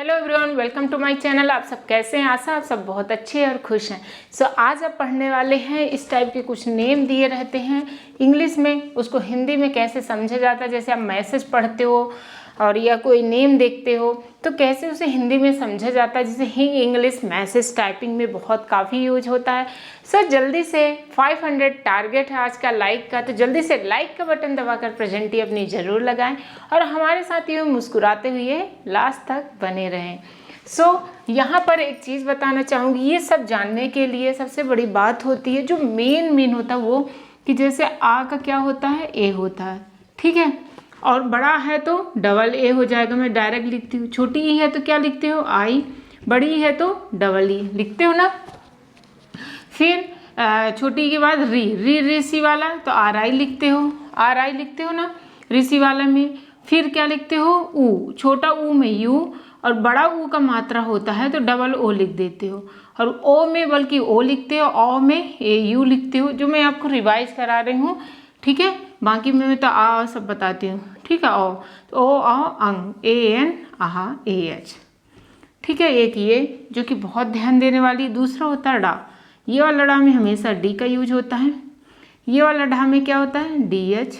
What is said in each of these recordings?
Hello everyone, welcome to my channel. आप सब कैसे हैं? आशा आप सब बहुत अच्छे और खुश हैं। आज आप पढ़ने वाले हैं इस टाइप के कुछ नेम दिए रहते हैं इंग्लिश में, उसको हिंदी में कैसे समझा जाता है। जैसे आप मैसेज पढ़ते हो और या कोई नेम देखते हो तो कैसे उसे हिंदी में समझा जाता है। जैसे ही इंग्लिश मैसेज टाइपिंग में बहुत काफ़ी यूज होता है। जल्दी से 500 टारगेट है आज का लाइक का, तो जल्दी से लाइक का बटन दबाकर प्रेजेंट ही अपनी ज़रूर लगाएं और हमारे साथ यूँ मुस्कुराते हुए लास्ट तक बने रहें। यहाँ पर एक चीज़ बताना चाहूँगी, ये सब जानने के लिए सबसे बड़ी बात होती है जो मेन होता है वो कि जैसे आ का क्या होता है, ए होता है, ठीक है। और बड़ा है तो डबल ए हो जाएगा, मैं डायरेक्ट लिखती हूँ। छोटी ई है तो क्या लिखते हो, आई। बड़ी है तो डबल ई लिखते हो ना। फिर छोटी के बाद री सी वाला तो आर आई लिखते हो, आर आई लिखते हो ना ऋषि वाला में। फिर क्या लिखते हो, ऊ, छोटा ऊ में यू और बड़ा ऊ का मात्रा होता है तो डबल ओ लिख देते हो। और ओ में बल्कि ओ लिखते हो, औ में ए यू लिखते हो, जो मैं आपको रिवाइज करा रही हूँ, ठीक है। बाकी मैं तो आ सब बताती हूँ, ठीक है। ओ तो ओ अंग, ए एन आहा ए एच, ठीक है। एक ये जो कि बहुत ध्यान देने वाली। दूसरा होता है डा। ये वाला डा में हमेशा डी का यूज होता है। ये वाला डा में क्या होता है, डी एच।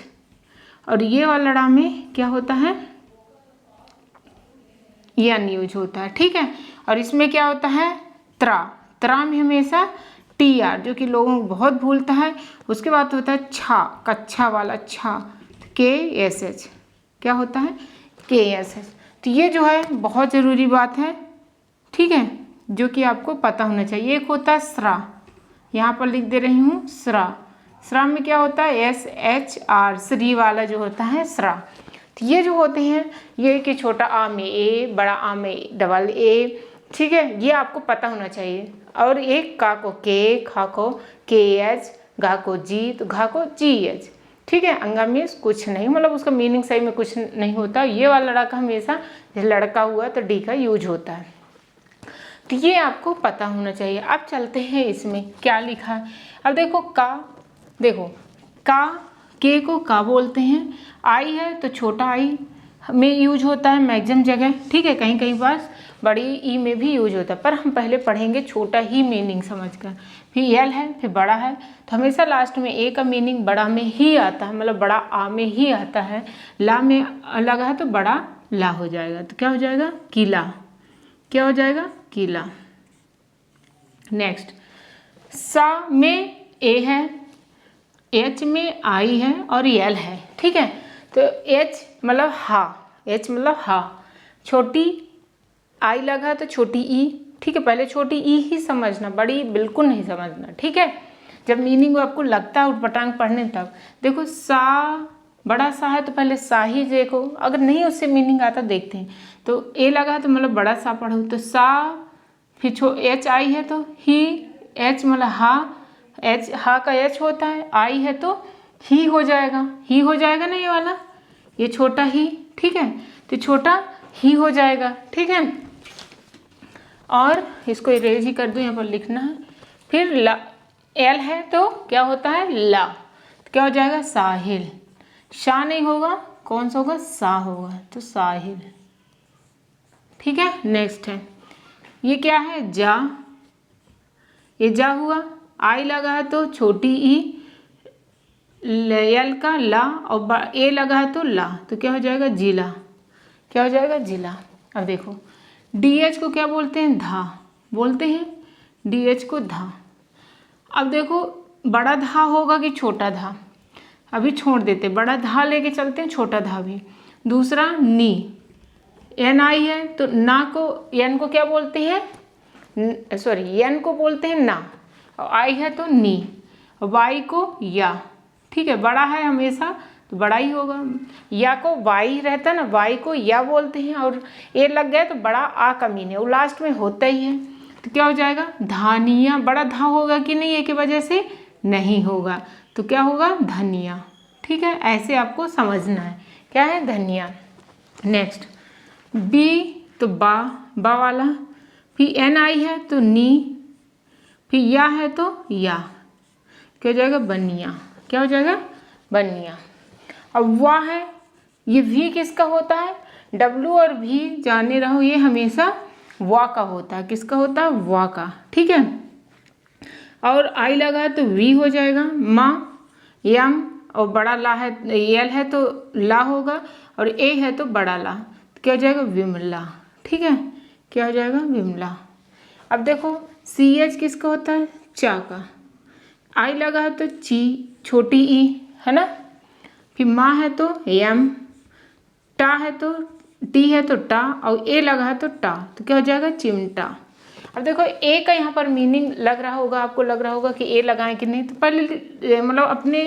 और ये वाला डा में क्या होता है, एन यूज होता है, ठीक है। और इसमें क्या होता है, त्रा। त्रा में हमेशा टी आर, जो कि लोगों को बहुत भूलता है। उसके बाद होता है छा, कच्छा वाला छा, के एस एच, क्या होता है, के एस एच। तो ये जो है बहुत ज़रूरी बात है, ठीक है, जो कि आपको पता होना चाहिए। एक होता है स्रा, यहाँ पर लिख दे रही हूँ स्रा। स्रा में क्या होता है, एस एच आर, श्री वाला जो होता है स्रा। तो ये जो होते हैं, ये कि छोटा आ में ए, बड़ा आ में डबल ए, ठीक है, ये आपको पता होना चाहिए। और एक का को के, खा को के एच, घा को जी तो घा को जी एच, ठीक है। अंगा में कुछ नहीं, मतलब उसका मीनिंग सही में कुछ नहीं होता। ये वाला लड़ा का हमेशा लड़का हुआ तो डी का यूज होता है, तो ये आपको पता होना चाहिए। अब चलते हैं इसमें क्या लिखा है। अब देखो का, देखो का, के को का बोलते हैं। आई है तो छोटा आई में यूज होता है मैक्सिमम जगह, ठीक है। कहीं कहीं पास बड़ी ई में भी यूज होता है, पर हम पहले पढ़ेंगे छोटा ही मीनिंग समझकर। फिर एल है, फिर बड़ा है, तो हमेशा लास्ट में ए का मीनिंग बड़ा में ही आता है, मतलब बड़ा आ में ही आता है। ला में लगा है तो बड़ा ला हो जाएगा, तो क्या हो जाएगा, किला। क्या हो जाएगा, किला। नेक्स्ट, सा में ए है, एच में आई है और एल है, ठीक है। तो एच मतलब हा, एच मतलब हा, छोटी आई लगा तो छोटी ई, ठीक है। पहले छोटी ई ही समझना, बड़ी बिल्कुल नहीं समझना, ठीक है। जब मीनिंग आपको लगता है उटपटांग पढ़ने तब देखो। सा बड़ा सा है तो पहले सा ही देखो, अगर नहीं उससे मीनिंग आता देखते हैं। तो ए लगा तो मतलब बड़ा सा पढ़ो, तो सा। फिर एच आई है तो ही, एच मतलब हा, एच हा का एच होता है, आई है तो ही हो जाएगा, ही हो जाएगा ना ये वाला, ये छोटा ही, ठीक है। तो छोटा ही हो जाएगा, ठीक है। और इसको इरेज ही कर दूँ, यहाँ पर लिखना है। फिर ला, एल है तो क्या होता है, ला, तो क्या हो जाएगा, साहिल। शाह नहीं होगा, कौन सा होगा, सा होगा, तो साहिल, ठीक है। नेक्स्ट है, ये क्या है, जा। ये जा हुआ, आई लगा है तो छोटी ई, एल का ला और ए लगा है तो ला, तो क्या हो जाएगा, जिला। क्या हो जाएगा, जिला। अब देखो डी एच को क्या बोलते हैं, धा बोलते हैं, डी एच को धा। अब देखो बड़ा धा होगा कि छोटा धा, अभी छोड़ देते, बड़ा धा लेके चलते हैं, छोटा धा भी। दूसरा नी, एन आई है तो ना को, एन को क्या बोलते हैं, सॉरी एन को बोलते हैं ना, और आई है तो नी, वाई को या, ठीक है। बड़ा है हमेशा तो बड़ा ही होगा, या को वाई रहता है ना, वाई को या बोलते हैं। और ए लग गया तो बड़ा आ का मीनिंग वो लास्ट में होता ही है, तो क्या हो जाएगा, धानिया। बड़ा धा होगा कि नहीं, ए की वजह से नहीं होगा, तो क्या होगा, धनिया, ठीक है। ऐसे आपको समझना है, क्या है, धनिया। नेक्स्ट, बी तो बा, बा वाला। फिर एन आई है तो नी, फिर या है तो या, क्या हो जाएगा, बनिया। क्या हो जाएगा, बनिया। अब वाह है, ये वी किसका होता है, डब्लू और भी जाने रहो ये हमेशा वा का होता है। किसका होता है? वा का। ठीक है, और आई लगा तो वी हो जाएगा, माँ, यम, और बड़ा ला है, यल है तो ला होगा, और ए है तो बड़ा ला, तो क्या हो जाएगा? विमला। ठीक है, क्या हो जाएगा? विमला। अब देखो सी एच किसका होता है? चा का। आई लगा है तो ची, छोटी ई है ना, फिर माँ है तो यम, टा है तो टी है तो टा, और ए लगा है तो टा, तो क्या हो जाएगा? चिमटा। अब देखो ए का यहाँ पर मीनिंग लग रहा होगा, आपको लग रहा होगा कि ए लगाएं कि नहीं, तो पहले मतलब अपने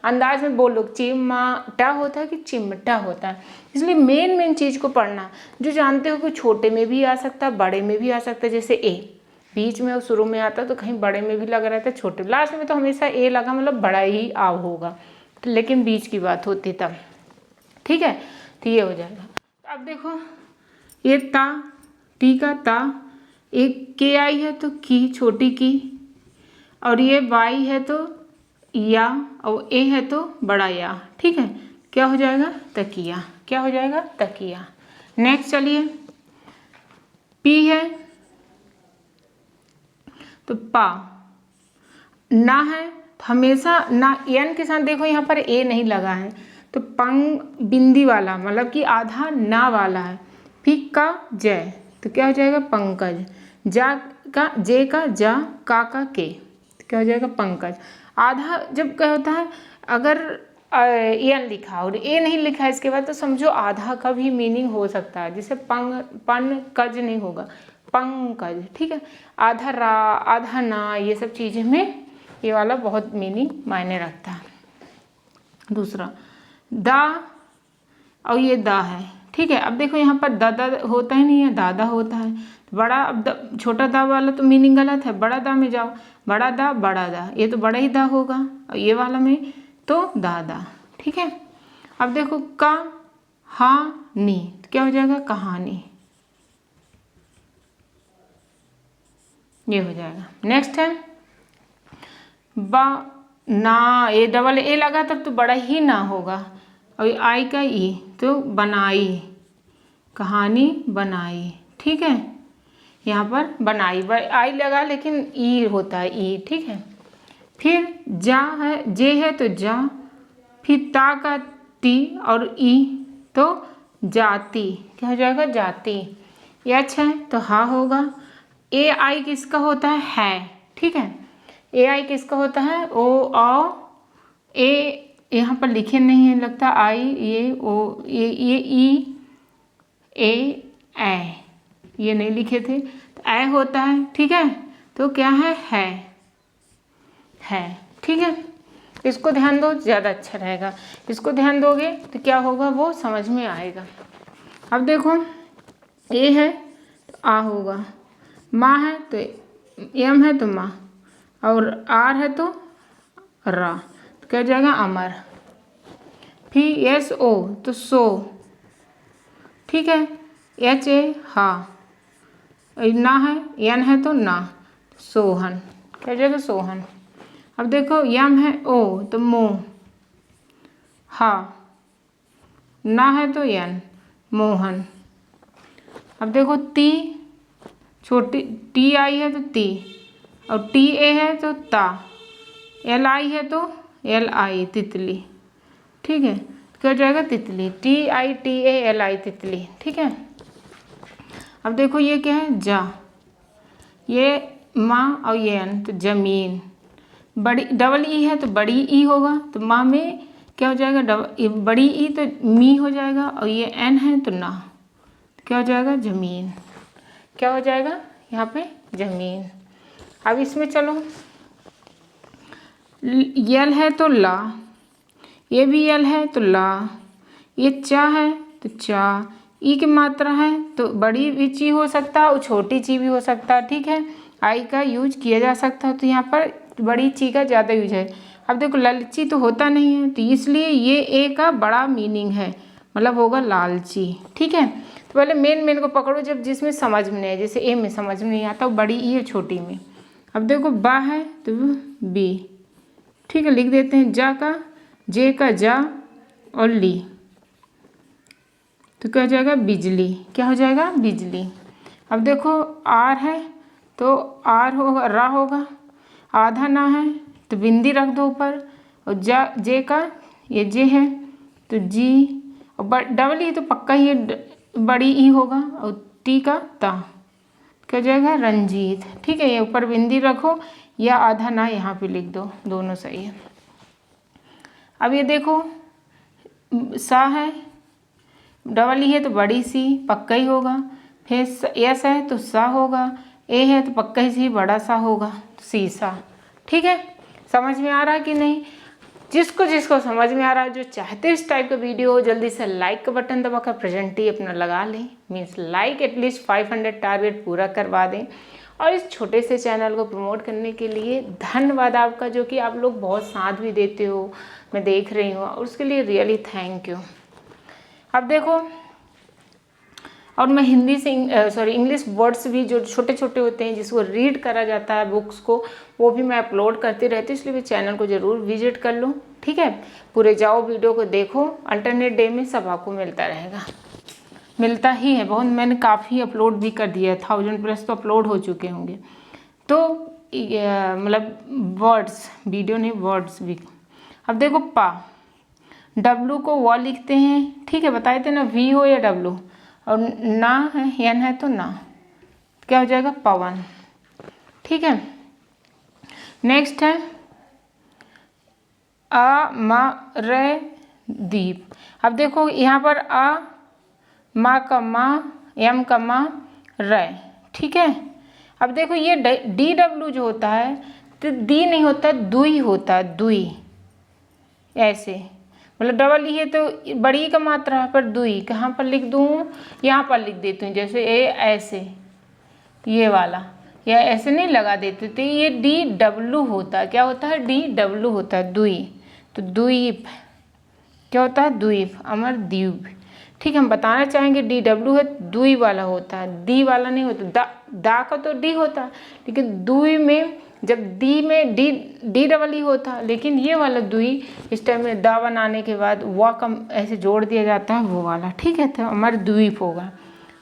अंदाज में बोलो, चिमटा होता है कि चिमटा होता है। इसलिए मेन चीज़ को पढ़ना, जो जानते हो कि छोटे में भी आ सकता है, बड़े में भी आ सकता है। जैसे ए बीच में और शुरू में आता है तो कहीं बड़े में भी लग रहा था, छोटे, लास्ट में तो हमेशा ए लगा मतलब बड़ा ही आव होगा, लेकिन बीच की बात होती तब। ठीक है, तो ये हो जाएगा। अब देखो ये ता, टी का ता, एक के आई है तो की, छोटी की, और ये वाई है तो या, और ए है तो बड़ा या। ठीक है, क्या हो जाएगा? तकिया। क्या हो जाएगा? तकिया। नेक्स्ट चलिए, पी है तो पा, ना है तो हमेशा ना, एन के साथ देखो यहाँ पर ए नहीं लगा है, तो पंग बिंदी वाला मतलब कि आधा ना वाला है। फिर का जय, तो क्या हो जाएगा? पंकज। जा का, जे का जा, का के, तो क्या हो जाएगा? पंकज। आधा जब क्या होता है, अगर एन लिखा और ए नहीं लिखा है इसके बाद, तो समझो आधा का भी मीनिंग हो सकता है, जैसे पन कज नहीं होगा, पंकज। ठीक है, आधा रा, आधा ना, ये सब चीज़ें में ये वाला बहुत मीनिंग मायने रखता है। दूसरा दा, और ये दा है। ठीक है, अब देखो यहाँ पर दादा होता ही नहीं है, दादा होता है। तो बड़ा, अब छोटा दा वाला तो मीनिंग गलत है, बड़ा दा में जाओ, बड़ा दा, बड़ा दा, ये तो बड़ा ही दा होगा, और ये वाला में तो दादा। ठीक है, अब देखो का, हा, नी, तो क्या हो जाएगा? कहानी। ये हो जाएगा। नेक्स्ट है बा, ना, ये डबल ए लगा तब तो बड़ा ही ना होगा, और आई का ई तो बनाई, कहानी बनाई। ठीक है, यहाँ पर बनाई, आई लगा लेकिन ई होता है, ई। ठीक है, फिर जा है, जे है तो जा, फिर ता का टी और ई तो जाति। क्या हो जाएगा? जाति। एच है तो हा होगा। ए आई किसका होता है? ठीक है, ए आई किसका होता है? ओ, आओ, ए यहाँ पर लिखे नहीं है लगता, आई, ये, ओ, ये ई, ए, ये नहीं लिखे थे, तो ए होता है। ठीक है, तो क्या है। ठीक है, इसको ध्यान दो, ज़्यादा अच्छा रहेगा। इसको ध्यान दोगे तो क्या होगा, वो समझ में आएगा। अब देखो ए है तो आ होगा, माँ है तो एम है तो माँ, और आर है तो रा, तो क्या जाएगा? अमर। फिर एस ओ तो सो। ठीक है, एच ए हा, ना है, एन है तो ना, सोहन। क्या जाएगा? सोहन। अब देखो यम है ओ तो मो, हा, ना है तो एन, मोहन। अब देखो ती, छोटी टी आई है तो ती, और टी ए है तो ता, एल आई है तो एल आई, तितली। ठीक है, तो क्या हो जाएगा? तितली। T I T A L I, तितली। ठीक है, अब देखो ये क्या है? जा, ये माँ और ये एन तो जमीन। बड़ी, डबल ई है तो बड़ी ई होगा, तो माँ में क्या हो जाएगा? बड़ी ई तो मी हो जाएगा, और ये एन है तो ना, तो क्या हो जाएगा? जमीन। क्या हो जाएगा यहाँ पे? जमीन। अब इसमें चलो, यल है तो ला, ये भी यल है तो ला, ये चा है तो चा, ई की मात्रा है तो बड़ी भी ची हो सकता है और छोटी ची भी हो सकता है। ठीक है, आई का यूज किया जा सकता है, तो यहाँ पर बड़ी ची का ज़्यादा यूज है। अब देखो लालची तो होता नहीं है, तो इसलिए ये ए का बड़ा मीनिंग है, मतलब होगा लालची। ठीक है, तो पहले मेन को पकड़ो, जब जिसमें समझ में नहीं है, जैसे ए में समझ में नहीं आता, बड़ी ई है छोटी में। अब देखो बा है तो बी। ठीक है, लिख देते हैं, जा का, जे का जा, और ली तो क्या हो जाएगा बिजली। क्या हो जाएगा बिजली। अब देखो आर है तो आर होगा, रा होगा, आधा ना है तो बिंदी रख दो ऊपर, और जे का ये जे है तो जी, और डबल ई तो पक्का ही बड़ी ई होगा, और टी का ता, क्या हो जाएगा रंजीत। ठीक है, ये ऊपर बिंदी रखो या आधा ना यहाँ पे लिख दो, दोनों सही है। अब ये देखो सा है, डबल ई है तो बड़ी सी पक्का ही होगा, फिर एस है तो सा होगा, ए है तो पक्का ही सी बड़ा सा होगा, सीसा। ठीक है, समझ में आ रहा है कि नहीं? जिसको जिसको समझ में आ रहा है, जो चाहते इस टाइप का वीडियो हो, जल्दी से लाइक का बटन दबाकर प्रेजेंट ही अपना लगा लें, मीन्स लाइक एटलीस्ट 500 टारगेट पूरा करवा दें। और इस छोटे से चैनल को प्रमोट करने के लिए धन्यवाद आपका, जो कि आप लोग बहुत साथ भी देते हो, मैं देख रही हूँ, और उसके लिए रियली थैंक यू। अब देखो, और मैं हिंदी से इंग्लिश वर्ड्स भी जो छोटे छोटे होते हैं जिसको रीड करा जाता है बुक्स को, वो भी मैं अपलोड करती रहती हूँ, इसलिए भी चैनल को ज़रूर विजिट कर लो। ठीक है, पूरे जाओ वीडियो को देखो, अल्टरनेट डे में सब आपको मिलता रहेगा, मिलता ही है बहुत। मैंने काफ़ी अपलोड भी कर दिया, 1000+ तो अपलोड हो चुके होंगे। तो मतलब वर्ड्स, वीडियो नहीं वर्ड्स भी। अब देखो पा, डब्लू को व लिखते हैं। ठीक है, बताए थे ना, वी हो या डब्लू, और ना है एन है तो ना, क्या हो जाएगा पवन। ठीक है, नेक्स्ट है आ मा रे दीप। अब देखो यहाँ पर आ मा का मा, एम का मा, रे। ठीक है, अब देखो ये डी डब्ल्यू जो होता है तो डी नहीं होता, दुई होता है, दुई। ऐसे मतलब डबल ई है तो बड़ी का मात्रा है, पर दुई कहाँ पर लिख दूँ, यहाँ पर लिख देती हूँ, जैसे ए ऐसे, ये वाला, या ऐसे नहीं लगा देते, तो ये डी डब्लू होता है। क्या होता है, डी डब्लू होता है, दुई। तो द्वीप, क्या होता है द्वीप, अमर द्वीप। ठीक है, हम बताना चाहेंगे डी डब्लू है, दुई वाला होता है, डी वाला नहीं होता। दा का तो डी होता है, लेकिन दुई में जब डी में डी डबल ई होता, लेकिन ये वाला दुई इस टाइम में दा बनाने के बाद वा कम ऐसे जोड़ दिया जाता है, वो वाला। ठीक है, तो हमारा द्वीप होगा।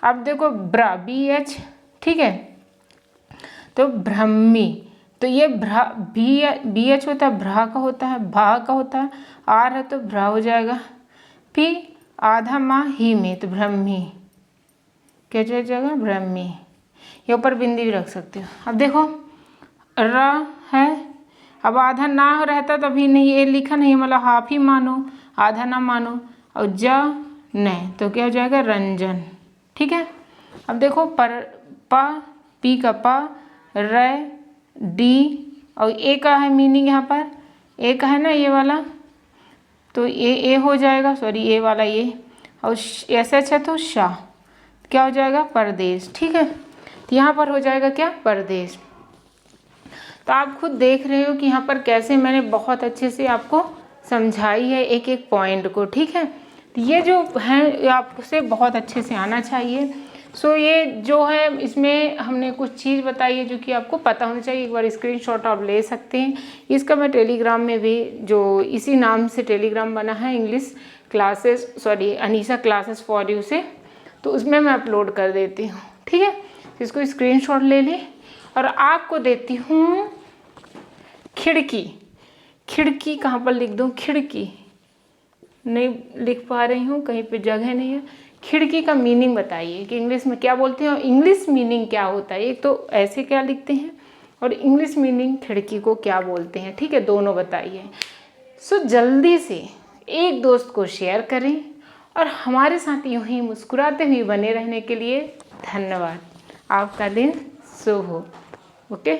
अब देखो ब्रा, बी एच। ठीक है, तो ब्रह्मी, तो ये भ्रा बी एच होता है, भ्रा का होता है, भा का होता है, आर है तो भ्रा हो जाएगा। पी आधा माँ ही में तो ब्रह्मी, क्या हो जाएगा ब्रह्मी। ये ऊपर बिंदी भी रख सकते हो। अब देखो र है, अब आधा ना रहता तभी नहीं, ये लिखा नहीं, मतलब हाफ ही मानो, आधा ना मानो, और ज न तो क्या हो जाएगा रंजन। ठीक है, अब देखो पर पा, पी का पा, रे डी, और ए का है मीनिंग, यहाँ पर ए का है ना ये वाला, तो ए हो जाएगा, सॉरी ए वाला ये, और एस एच है तो शाह, क्या हो जाएगा परदेश। ठीक है, तो यहाँ पर हो जाएगा क्या परदेश। तो आप खुद देख रहे हो कि यहाँ पर कैसे मैंने बहुत अच्छे से आपको समझाई है एक एक पॉइंट को। ठीक है, तो ये जो है आपसे बहुत अच्छे से आना चाहिए। सो ये जो है इसमें हमने कुछ चीज़ बताई है जो कि आपको पता होनी चाहिए। एक बार स्क्रीनशॉट आप ले सकते हैं। इसका मैं टेलीग्राम में भी, जो इसी नाम से टेलीग्राम बना है, English classes, sorry Anisa classes for you से, तो उसमें मैं अपलोड कर देती हूँ। ठीक है, इसको स्क्रीनशॉट ले लें। और आपको देती हूँ खिड़की। खिड़की कहाँ पर लिख दूँ, खिड़की नहीं लिख पा रही हूँ, कहीं पे जगह नहीं है। खिड़की का मीनिंग बताइए कि इंग्लिश में क्या बोलते हैं, और इंग्लिश मीनिंग क्या होता है। एक तो ऐसे क्या लिखते हैं, और इंग्लिश मीनिंग खिड़की को क्या बोलते हैं। ठीक है, दोनों बताइए। सो जल्दी से एक दोस्त को शेयर करें, और हमारे साथ यूं ही मुस्कुराते हुए बने रहने के लिए धन्यवाद। आपका दिन शुभ हो। ओके।